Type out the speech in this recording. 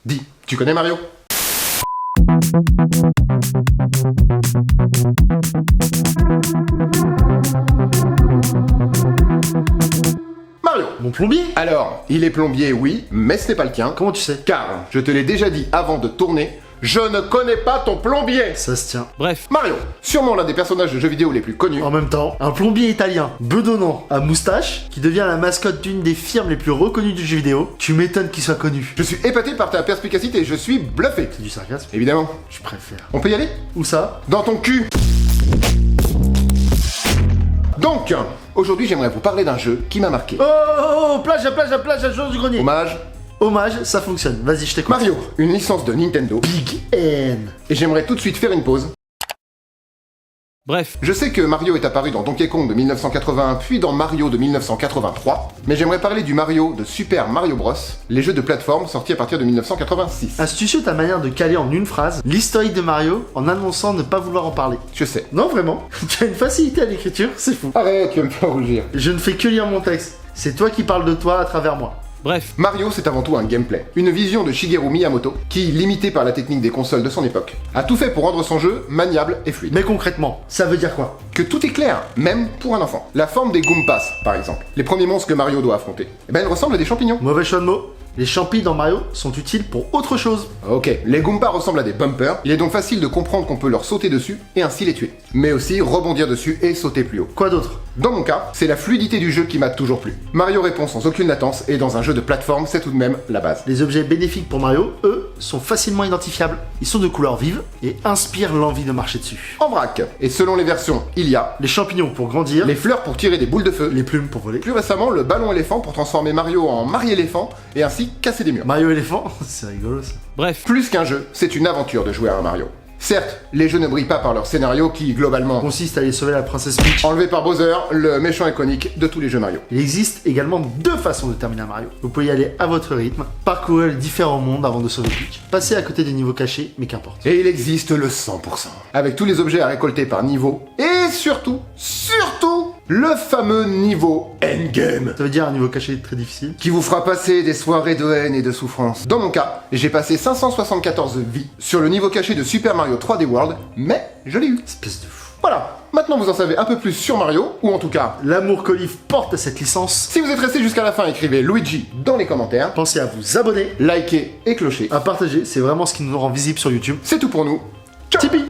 Dis, tu connais Mario? Mario! Mon plombier? Alors, il est plombier, oui, mais ce n'est pas le tien. Comment tu sais? Car, je te l'ai déjà dit avant de tourner, je ne connais pas ton plombier! Ça se tient. Bref, Mario, sûrement l'un des personnages de jeux vidéo les plus connus. En même temps, un plombier italien, bedonnant, à moustache, qui devient la mascotte d'une des firmes les plus reconnues du jeu vidéo, tu m'étonnes qu'il soit connu. Je suis épaté par ta perspicacité, je suis bluffé. C'est du sarcasme? Évidemment. Je préfère. On peut y aller? Où ça? Dans ton cul! Donc, aujourd'hui j'aimerais vous parler d'un jeu qui m'a marqué. Oh, plage, jour du grenier. Hommage, Hommage, ça fonctionne. Vas-y, je t'écoute. Mario, une licence de Nintendo. Big N. Et j'aimerais tout de suite faire une pause. bref, Je sais que Mario est apparu dans Donkey Kong de 1981 puis dans Mario de 1983, mais j'aimerais parler du Mario de Super Mario Bros, les jeux de plateforme sortis à partir de 1986. Astucieux ta manière de caler en une phrase l'historique de Mario en annonçant ne pas vouloir en parler. Je sais. Non, vraiment. Tu as une facilité à l'écriture, c'est fou. Arrête, tu vas me faire rougir. Je ne fais que lire mon texte. C'est toi qui parles de toi à travers moi. bref, Mario, c'est avant tout un gameplay, une vision de Shigeru Miyamoto, qui, limité par la technique des consoles de son époque, a tout fait pour rendre son jeu maniable et fluide. Mais concrètement, ça veut dire quoi? Que tout est clair, même pour un enfant. La forme des Goombas, par exemple, les premiers monstres que Mario doit affronter, eh ben, elles ressemblent à des champignons. Mauvais choix de mots. Les champis dans Mario sont utiles pour autre chose. Ok, les Goombas ressemblent à des bumpers, il est donc facile de comprendre qu'on peut leur sauter dessus et ainsi les tuer. Mais aussi rebondir dessus et sauter plus haut. Quoi d'autre? Dans mon cas, c'est la fluidité du jeu qui m'a toujours plu. Mario répond sans aucune latence et dans un jeu de plateforme, c'est tout de même la base. Les objets bénéfiques pour Mario, eux, sont facilement identifiables. Ils sont de couleurs vives et inspirent l'envie de marcher dessus. En vrac, et selon les versions, il y a Les champignons pour grandir, les fleurs pour tirer des boules de feu, les plumes pour voler. plus récemment le ballon éléphant pour transformer Mario en Marie-éléphant et ainsi casser des murs. Mario éléphant, c'est rigolo ça. bref, Plus qu'un jeu, c'est une aventure de jouer à un Mario. Certes, les jeux ne brillent pas par leur scénario qui, globalement, Consiste à aller sauver la princesse Peach. enlevé par Bowser, le méchant iconique de tous les jeux Mario. Il existe également deux façons de terminer un Mario. Vous pouvez y aller à votre rythme, parcourir les différents mondes avant de sauver Peach, passer à côté des niveaux cachés, mais qu'importe. Et il existe le 100%, avec tous les objets à récolter par niveau, et surtout, le fameux niveau Endgame, Ça veut dire un niveau caché très difficile. qui vous fera passer des soirées de haine et de souffrance. Dans mon cas, j'ai passé 574 vies sur le niveau caché de Super Mario 3D World, mais je l'ai eu. Espèce de fou. Voilà, maintenant vous en savez un peu plus sur Mario, ou en tout cas, L'amour qu'Olive porte à cette licence. si vous êtes resté jusqu'à la fin, écrivez Luigi dans les commentaires, Pensez à vous abonner, likez et clocher. à partager, c'est vraiment ce qui nous rend visible sur YouTube. C'est tout pour nous. Ciao. Tipeee.